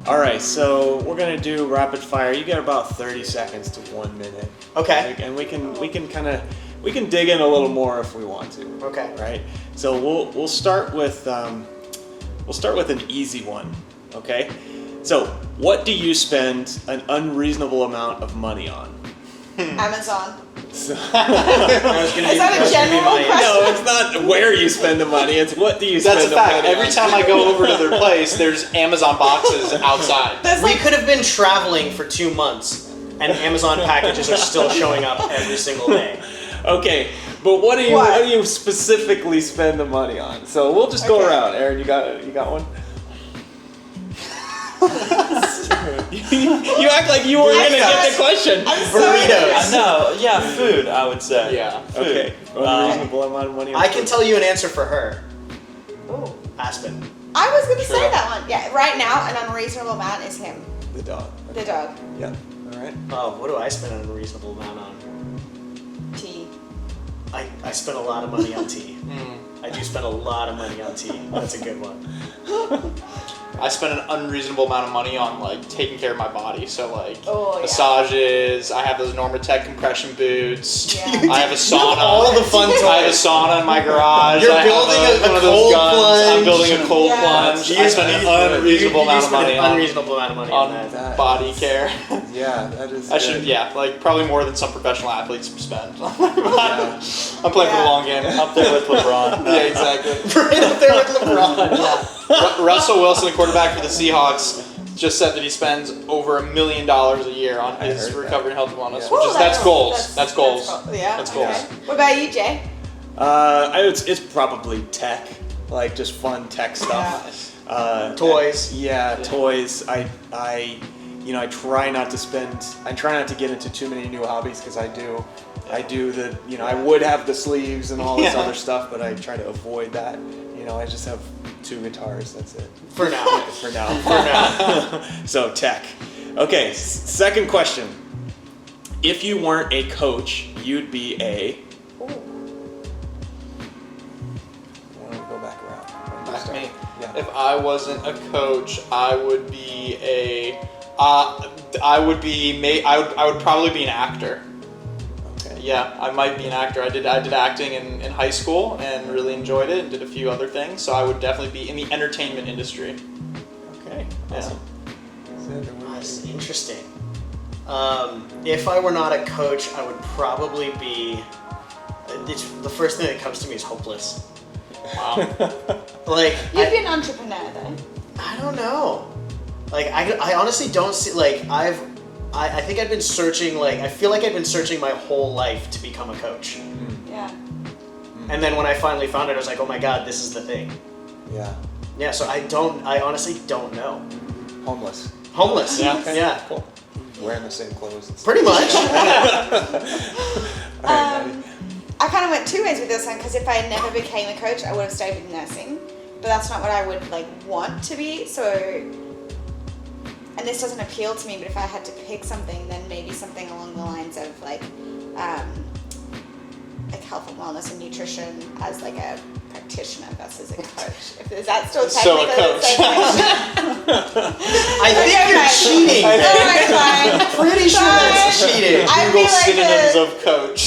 All right, so we're gonna do rapid fire. You get about 30 seconds to 1 minute. Okay. And we can dig in a little more if we want to. Okay. Right. So we'll start with an easy one. Okay. So what do you spend an unreasonable amount of money on? Amazon. So, Is that a general question? no, it's not where you spend the money. It's what do you spend That's a the fact. money Every on. time I go over to their place, there's Amazon boxes outside. We could have been traveling for 2 months, and Amazon packages are still showing up every single day. Okay, but what do you specifically spend the money on? So we'll just go around. Aaron, you got one? you act like you were gonna get the question. Burritos. No, yeah, food, I would say. Yeah. Food. Okay. Unreasonable amount of money on I food. can tell you an answer for her. Ooh. Aspen. I was gonna True. say that one. Yeah, right now an unreasonable amount is him, The dog. the dog. Yeah. All right. Oh, what do I spend an unreasonable amount on? Tea. I spend a lot of money on tea. I do spend a lot of money on tea. That's a good one. I spend an unreasonable amount of money on like taking care of my body. So like Oh, yeah. massages. I have those Normatec compression boots. Yeah. I have a sauna. all the fun toys. I have a sauna in my garage. You're I have building a one of those cold guns. plunge. I'm building a cold Yeah. plunge. You I spend an unreasonable amount of money on unreasonable amount of money on that. That body is- care. Yeah, that is. I should, good. yeah, like probably more than some professional athletes spend. Yeah. I'm playing for the long game. Up there with LeBron. Yeah, exactly. Right up there with LeBron. Yeah. Russell Wilson, the quarterback for the Seahawks, just said that he spends over $1 million a year on I his heard recovery and health and wellness, Yeah. which is that's goals. That's goals. Yeah. That's goals. Okay. What about you, Jay? It's probably tech, like just fun tech stuff. Toys. Yeah, toys. I try not to get into too many new hobbies because I do the, I would have the sleeves and all this Yeah. other stuff, but I try to avoid that. I just have 2 guitars, that's it. For now. For now. So tech. Okay, second question. If you weren't a coach, you'd be a... Ooh. I want to go back around. Back to me. Yeah. If I wasn't a coach, I would be I would probably be an actor. Okay. Yeah, I might be an actor. I did acting in high school and really enjoyed it and did a few other things. So I would definitely be in the entertainment industry. Okay. Awesome. Zander, what about That's you? interesting. If I were not a coach, I would probably be. The first thing that comes to me is hopeless. Wow. Like You'd be an entrepreneur, though. I don't know. Like I honestly don't see like I think I've been searching I feel like I've been searching my whole life to become a coach. Yeah. And then when I finally found it, I was like, oh my god, this is the thing. Yeah. Yeah, so I honestly don't know. Homeless. Homeless. Yeah. Okay. Yeah. Cool. Wearing the same clothes. And stuff. Pretty much. All right, Maddie. I kind of went 2 ways with this one because if I never became a coach, I would have stayed with nursing. But that's not what I would want to be. So, and this doesn't appeal to me. But if I had to pick something, then maybe something along the lines of like health and wellness and nutrition as a practitioner versus a coach. Is that still So a technically the coach. same question? I think you're cheating. Alright, fine. Pretty sure that's cheating. I Google feel like synonyms of coach.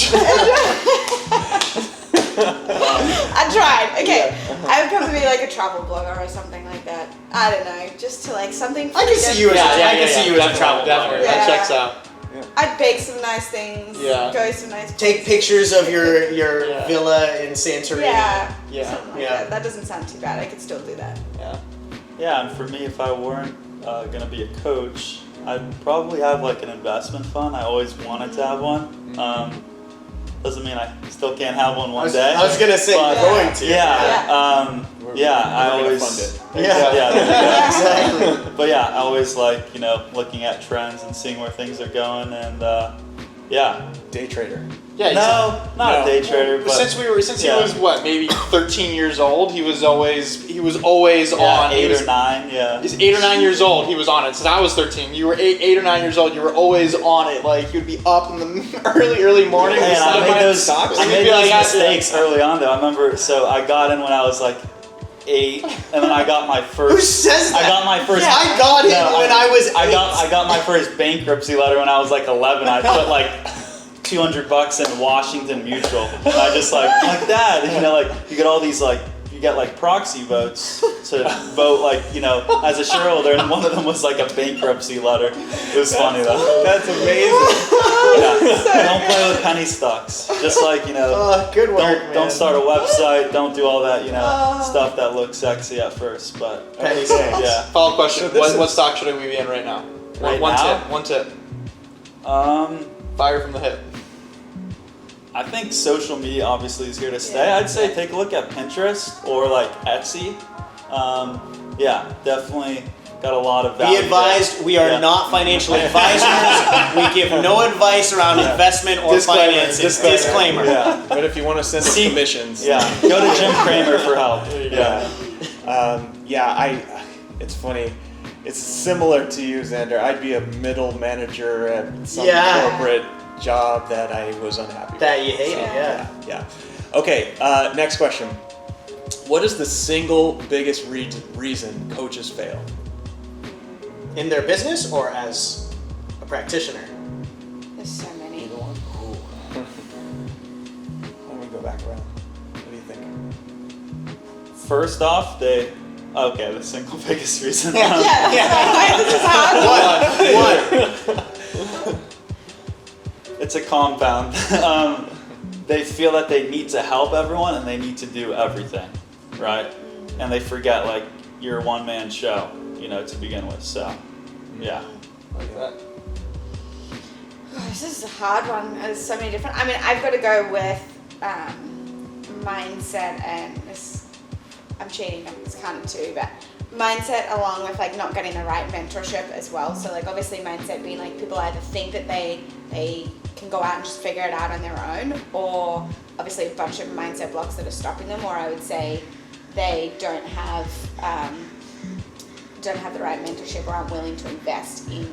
I tried. Okay. I would probably be like a travel blogger or something like that. I don't know. Just to something. I can see you as I can see you as a travel blogger. That Yeah. checks out. I'd bake some nice things. Yeah. Go some nice. Take places. pictures of your Yeah. villa in Santorini. Yeah. Yeah. Something like Yeah. that. That doesn't sound too bad. I could still do that. Yeah. Yeah, and for me, if I weren't gonna be a coach, I'd probably have an investment fund. I always wanted to have one. Doesn't mean I still can't have one one day. I was gonna say but- you're going to. Yeah, I We're always gonna fund it. Yeah, Exactly. But yeah, I always looking at trends and seeing where things are going, and Day trader. Yeah. no, not No. a day trader, but Since yeah. he was what, maybe 13 years old, he was always on. Eight or nine, yeah. He's 8 or 9 years old. He was on it since I was 13. You were 8 or 9 years old. You were always on it. You'd be up in the early morning. Hey, and I made those, stocks. I And made you'd be those like, mistakes early on though. I remember, so I got in when I was 8, and then I got my first. Who says that? I got my first. I got it when I was 8. I got my first bankruptcy letter when I was like 11. I put like $200 in Washington Mutual, and I just like that. You know, like you get all these like. You get like proxy votes to vote like, you know, as a shareholder, and one of them was like a bankruptcy letter. It was funny though. That's amazing. Yeah. Don't play with penny stocks. Just like, you know, good work, don't start a website, don't do all that, you know, stuff that looks sexy at first, but Penny stocks. yeah. Follow-up question. So this What is- stock should we be in right now? Right one now? tip. One tip. Fire from the hip. I think social media obviously is here to stay. I'd say take a look at Pinterest or like Etsy. Yeah, definitely got a lot of value. Be advised, we are Yeah. not financial advisors. We give no advice around investment or Disclaimer, finances. disclaimer. Disclaimer. Yeah, But if you want to send us See- commissions, yeah. Go to Jim Cramer for help. yeah, it's funny. It's similar to you, Zander. I'd be a middle manager at some Yeah. corporate job that I was unhappy with. That you hated, yeah. Yeah. Okay, next question. What is the single biggest reason coaches fail? In their business or as a practitioner? There's so many. Either one. Let me go back around. What do you think? First off, the single biggest reason. Yeah. This is hard. One. It's a compound. They feel that they need to help everyone and they need to do everything, right? And they forget like you're a one-man show, you know, to begin with. So, yeah. Like that. This is a hard one. There's so many different. I mean, I've got to go with mindset and this. I'm cheating. It's kind of two, but mindset along with like not getting the right mentorship as well. So like obviously mindset being like people either think that they can go out and just figure it out on their own, or obviously a bunch of mindset blocks that are stopping them, or I would say they don't have the right mentorship or aren't willing to invest in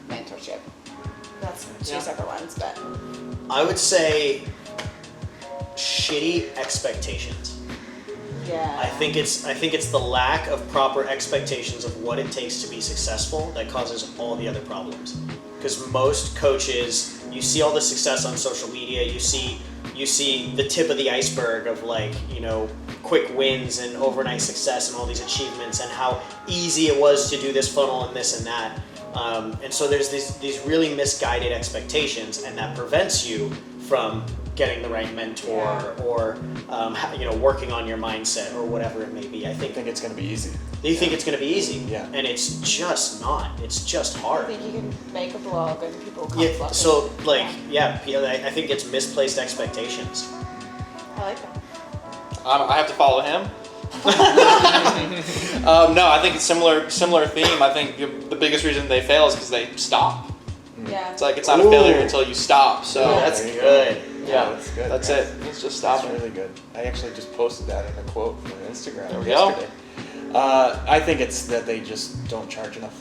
mentorship. That's two separate ones, but I would say shitty expectations. yeah. I think it's the lack of proper expectations of what it takes to be successful that causes all the other problems. Because most coaches, you see all the success on social media, you see the tip of the iceberg of like, you know, quick wins and overnight success and all these achievements and how easy it was to do this funnel and this and that. And so there's these really misguided expectations, and that prevents you from getting the right mentor or you know, working on your mindset or whatever it may be. I I think think it's going to be easy. you think it's going to be easy, Yeah. and it's just not. It's just I hard. think you can make a blog and people come Yeah. flocking. So like, yeah, I think it's misplaced expectations. I like that. I have to follow him. No, I think it's similar theme. I think the biggest reason they fail is because they stop. Yeah. It's like it's not a Ooh. failure until you stop. So Yeah. That's There you good. yeah, that's good. That's man. it. It's just stop That's it. really good. I actually just posted that in a quote from Instagram There we go. yesterday. I think it's that they just don't charge enough.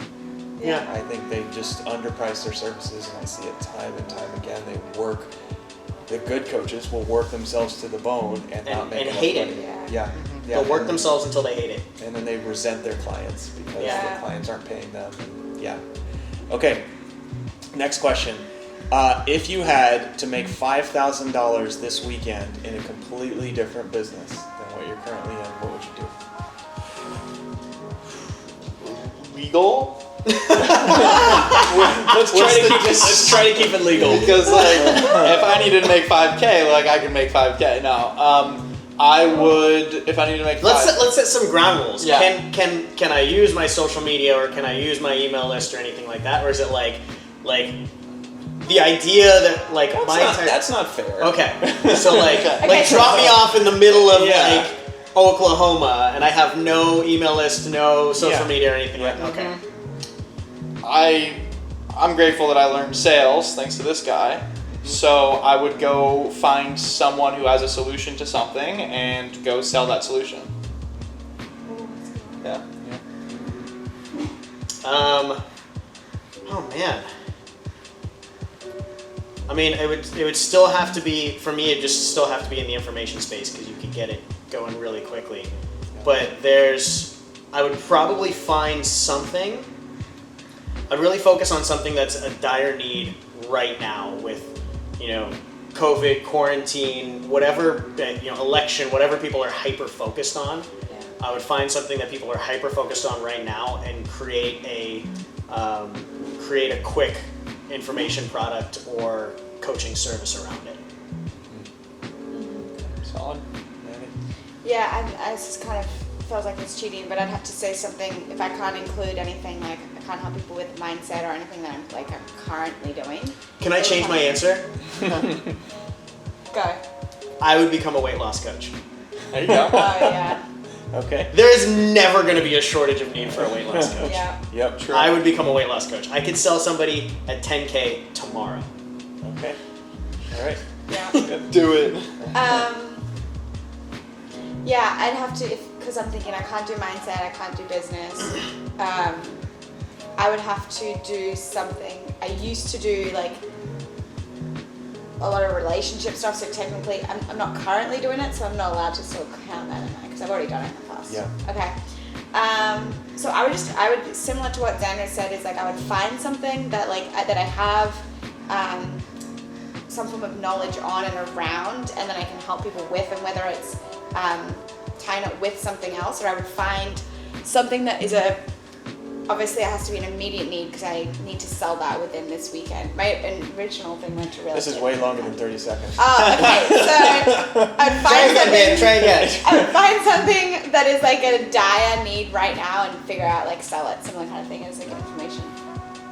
Yeah. I think they just underprice their services, and I see it time and time again. They work. The good coaches will work themselves to the bone and not make and enough hate it. money. Yeah. Yeah. They'll work and- themselves until they hate it. and then they resent their clients because Yeah. the clients aren't paying them. Yeah. Okay. Next question. If you had to make $5,000 this weekend in a completely different business than what you're currently in, what would you do? Legal. Let's try to keep it legal. Because like, if I needed to make 5K, like I can make 5K. No, I would if I needed to make. Let's set some ground rules. Yeah. Can I use my social media or can I use my email list or anything like that, or is it like the idea that like That's not fair. Okay, so like Okay, so- drop me off in the middle of Yeah. like Oklahoma and I have no email list, no social Yeah. media or anything like Yeah. that. Okay. I'm grateful that I learned sales thanks to this guy. So I would go find someone who has a solution to something and go sell that solution. Yeah. Oh man. I mean, it would still have to be for me. It just still have to be in the information space because you could get it going really quickly. but I would probably find something. I'd really focus on something that's a dire need right now with, COVID, quarantine, whatever, election, whatever people are hyper focused on. Yeah. I would find something that people are hyper focused on right now and create a quick information product or coaching service around it. Solid. Yeah, I just kind of feels like it's cheating, but I'd have to say something if I can't include anything, like I can't help people with mindset or anything that I'm currently doing. Can I change my answer? Go. I would become a weight loss coach. There you go. Oh yeah. Okay. There is never going to be a shortage of need for a weight loss coach. Yeah. Yep, true. I would become a weight loss coach. I could sell somebody at 10K tomorrow. Okay. All right. Yeah. Do it. Yeah, I'd have to, because I'm thinking I can't do mindset, I can't do business. I would have to do something. I used to do a lot of relationship stuff, so technically I'm not currently doing it, so I'm not allowed to still count that in there because I've already done it in the past. Yeah. Okay. So I would similar to what Zander said, is I would find something that that I have some form of knowledge on and around, and then I can help people with, and whether it's tying it with something else, or I would find something that is obviously it has to be an immediate need because I need to sell that within this weekend. My original thing went to real This estate. is way longer than 30 seconds. Oh, okay. So I'd find something. Try again. I would find something that is a dire need right now and figure out sell it, similar kind of thing as information.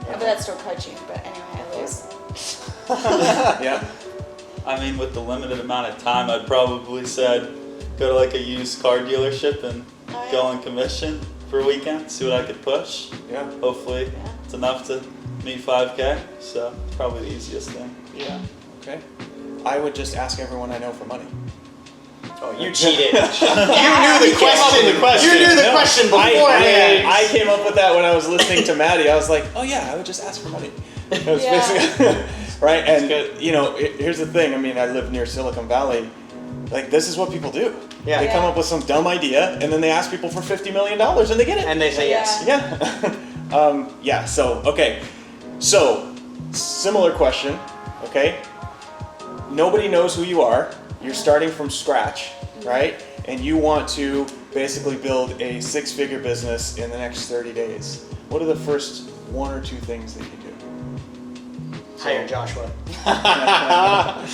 But that's still coaching. But anyway, I lose. Yeah. I mean, with the limited amount of time, I'd probably said go to a used car dealership and go on commission for a weekend, see what I could push. Yeah. Hopefully it's enough to meet 5K, so it's probably the easiest thing. Yeah. Okay. I would just ask everyone I know for money. Oh, you cheated. Yeah. You knew the question. You knew the question beforehand. I came up with that when I was listening to Maddie. I was like, oh yeah, I would just ask for money. That was Yeah. basically right. And here's the thing. I mean, I live near Silicon Valley. This is what people do. Yeah. They come up with some dumb idea, and then they ask people for $50 million, and they get it. And they say yes. Yeah. Yeah. So okay. So similar question. Okay. Nobody knows who you are. You're starting from scratch, right? And you want to basically build a 6-figure business in the next 30 days. What are the first 1 or 2 things that you do? Hire Joshua. Yeah.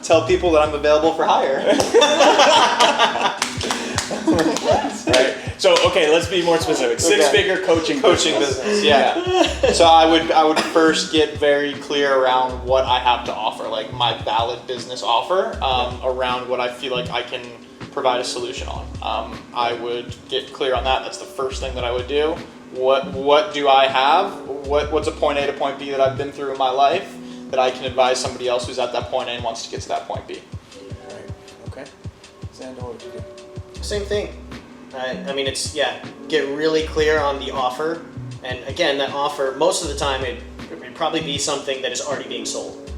Tell people that I'm available for hire. Right. So okay, let's be more specific. 6-figure coaching business. Yeah. So I would first get very clear around what I have to offer, my valid business offer, around what I feel like I can provide a solution on. I would get clear on that. That's the first thing that I would do. What do I have? What's a point A to point B that I've been through in my life that I can advise somebody else who's at that point A and wants to get to that point B? Right. Okay. Zander, what would you do? Same thing. I mean, get really clear on the offer. And again, that offer, most of the time, it'd probably be something that is already being sold.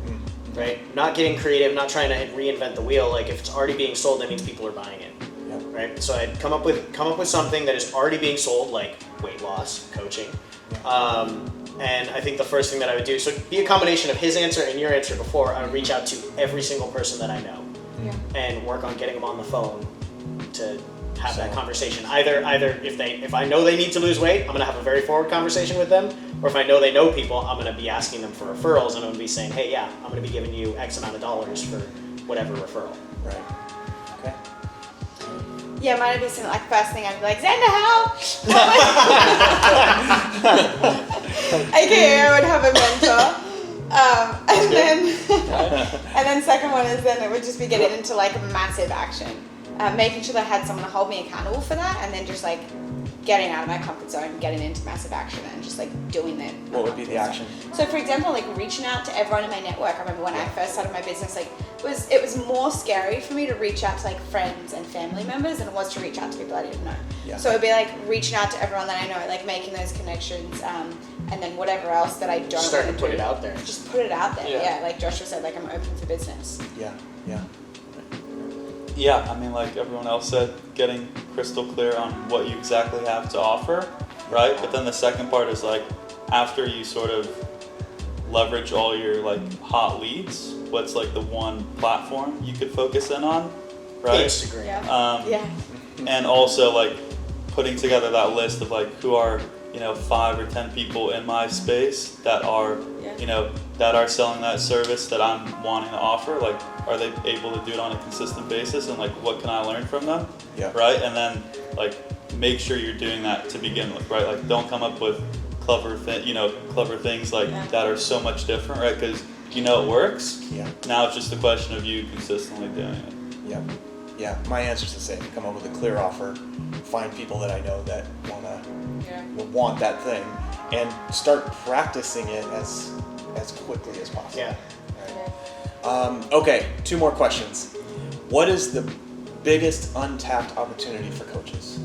Right? Not getting creative, not trying to reinvent the wheel. If it's already being sold, that means people are buying it. Yep. Right? So I'd come up with something that is already being sold, like weight loss, coaching. And I think the first thing that I would do, so be a combination of his answer and your answer before, I would reach out to every single person that I know and work on getting them on the phone to have that conversation. Either if I know they need to lose weight, I'm gonna have a very forward conversation with them, or if I know they know people, I'm gonna be asking them for referrals, and I'm gonna be saying, hey, yeah, I'm gonna be giving you X amount of dollars for whatever referral. Right. Okay. Yeah, mine would be something first thing I'd be like, Zander, help! AKA I would have a mentor. And then second one is then it would just be getting into massive action. Making sure that I had someone to hold me accountable for that, and then just getting out of my comfort zone, getting into massive action, and just doing it. What would be the action? So for example, reaching out to everyone in my network. I remember when I first started my business, it was more scary for me to reach out to friends and family members than it was to reach out to people I didn't know. Yeah. So it would be reaching out to everyone that I know, making those connections, and then whatever else that I don't Start to want put do, it out there. Just put it out there. Yeah. Yeah, like Joshua said, I'm open for business. Yeah. Yeah. Yeah, I mean, like everyone else said, getting crystal clear on what you exactly have to offer, right? But then the second part is like, after you sort of leverage all your like hot leads, what's like the one platform you could focus in on, right? Instagram. Yeah. And also like putting together that list of like who are, 5 or 10 people in my space that are, Yeah. that are selling that service that I'm wanting to offer. Like, are they able to do it on a consistent basis, and like what can I learn from them? Yeah. Right? And then like make sure you're doing that to begin with, right? Like don't come up with clever things like Yeah. that are so much different, right? Because it works. Yeah. Now it's just a question of you consistently doing it. Yeah. Yeah. My answer's the same. Come up with a clear offer. Find people that I know that will want that thing, and start practicing it as quickly as possible. Yeah. Right. Okay. 2 more questions. What is the biggest untapped opportunity for coaches?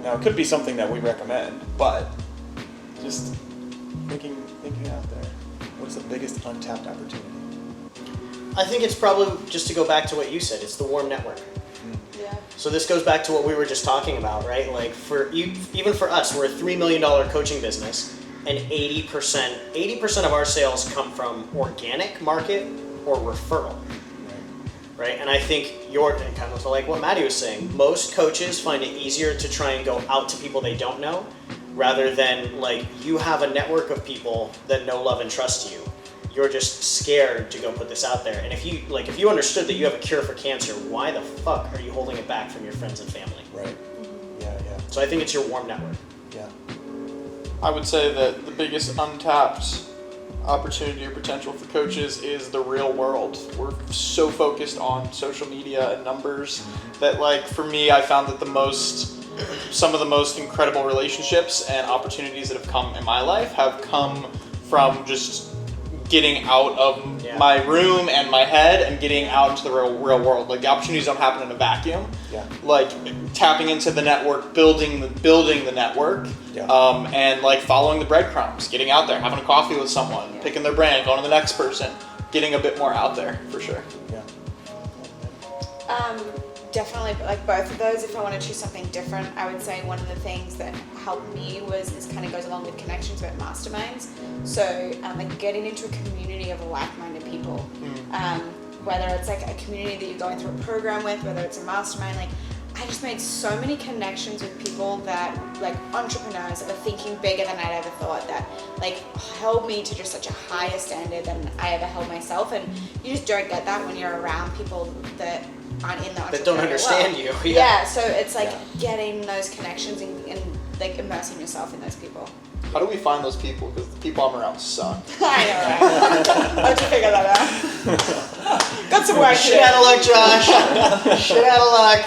Now, it could be something that we recommend, but just thinking out there. What's the biggest untapped opportunity? I think it's probably, just to go back to what you said, it's the warm network. Yeah. So this goes back to what we were just talking about, right? Like even for us, we're a $3 million coaching business, and 80% of our sales come from organic market or referral, right? And I think kind of like what Maddie was saying, most coaches find it easier to try and go out to people they don't know, rather than like you have a network of people that know, love, and trust you. You're just scared to go put this out there. And if you understood that you have a cure for cancer, why the fuck are you holding it back from your friends and family? Right. Yeah. So I think it's your warm network. Yeah. I would say that the biggest untapped opportunity or potential for coaches is the real world. We're so focused on social media and numbers that, like, for me, I found that some of the most incredible relationships and opportunities that have come in my life have come from just getting out of my room and my head and getting out into the real world. Like, the opportunities don't happen in a vacuum. Yeah. Like tapping into the network, building the network, and like following the breadcrumbs, getting out there, having a coffee with someone, picking their brain, going to the next person, getting a bit more out there for sure. Yeah. Definitely, like both of those. If I want to choose something different, I would say one of the things that helped me this kind of goes along with connections, but masterminds. So like getting into a community of like-minded people, whether it's like a community that you're going through a program with, whether it's a mastermind. Like I just made so many connections with people that, like, entrepreneurs that were thinking bigger than I'd ever thought, that like held me to just such a higher standard than I ever held myself. And you just don't get that when you're around people that aren't in the entrepreneurial That don't understand world. you. Yeah, so it's like getting those connections and like immersing yourself in those people. How do we find those people? Because the people I'm around suck. I know, right? How'd you figure that out? Got some work to Shit do. out of luck, Josh. Shit out of luck.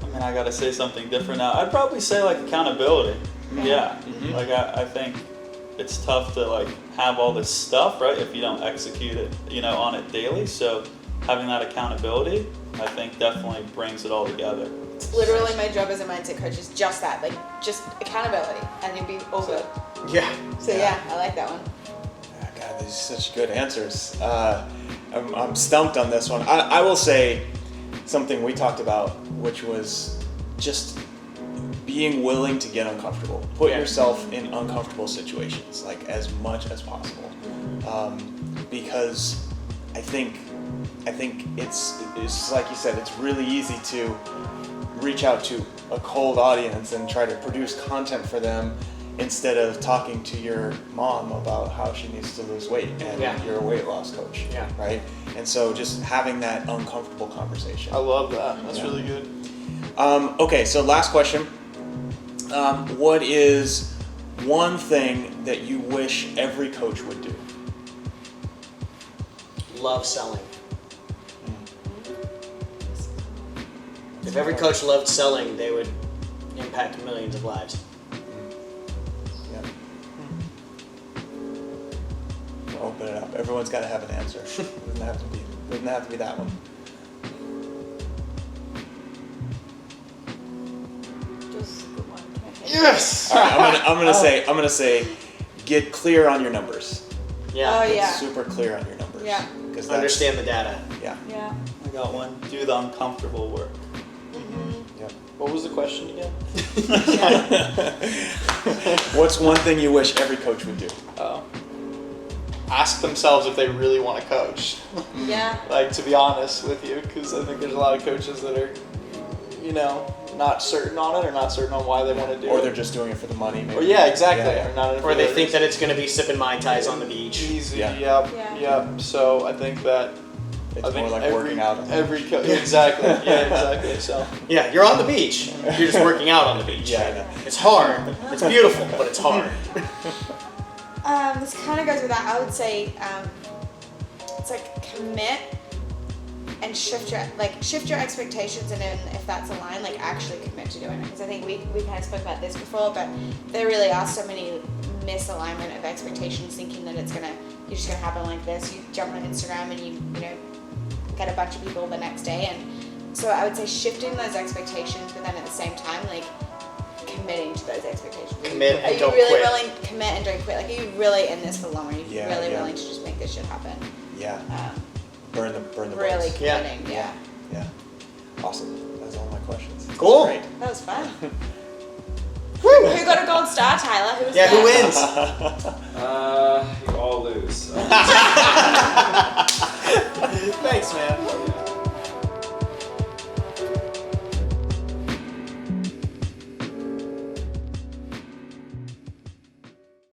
I mean, I gotta say something different now. I'd probably say like accountability. Yeah. Like I think it's tough to like have all this stuff, right, if you don't execute it, on it daily. So having that accountability, I think definitely brings it all together. Literally, my job as a mindset coach is just that, like just accountability, and you'll be all good. Yeah. So yeah, I like that one. God, these are such good answers. I'm stumped on this one. I will say something we talked about, which was just being willing to get uncomfortable. Put yourself in uncomfortable situations, like as much as possible, because I think it's like you said, it's really easy to reach out to a cold audience and try to produce content for them instead of talking to your mom about how she needs to lose weight and you're a weight loss coach, right? And so just having that uncomfortable conversation. I love that. That's really good. Okay, so last question. What is one thing that you wish every coach would do? Love selling. If every coach loved selling, they would impact millions of lives. Yeah. We'll open it up. Everyone's got to have an answer. Doesn't have to be that one. Just a good one. Yes. All right, I'm gonna say get clear on your numbers. Yeah. Oh, Get yeah. super clear on your numbers. Yeah. Because Understand the data. Yeah. Yeah. I got one. Do the uncomfortable work. Yep. What was the question again? What's one thing you wish every coach would do? Ask themselves if they really want to coach. Yeah. Like, to be honest with you, because I think there's a lot of coaches that are, not certain on it or not certain on why they want to do Or it. they're just doing it for the money. Maybe. Or yeah, exactly. Yeah. Or not. Or they think that it's going to be sipping Mai Tais on the beach. easy. Yeah. Yep. Yeah. Yep. So I think that. It's I think more like every, working out. Exactly. Yeah. Exactly. So. Yeah, you're on the beach. You're just working out on the beach. Yeah, I know. It's hard. It's beautiful, but it's hard. This kind of goes with that. I would say it's like commit and shift your expectations, and then if that's aligned, like actually commit to doing it. Because I think we kind of spoke about this before, but there really are so many misalignment of expectations, thinking that you're just gonna happen like this. You jump on Instagram and you get a bunch of people the next day, and so I would say shifting those expectations, but then at the same time like committing to those expectations. Commit and Are you don't really quit. willing to commit and don't quit? Like, are you really in this for the long run? Are you Yeah, really yeah. willing to just make this shit happen? Yeah. Um, Burn the really boats. Yeah. committing. Yeah. Yeah. Awesome. That's all my questions. Cool. Great. That was fun. Who got a gold star, Tyler? Who was Yeah, that? who wins? You all lose.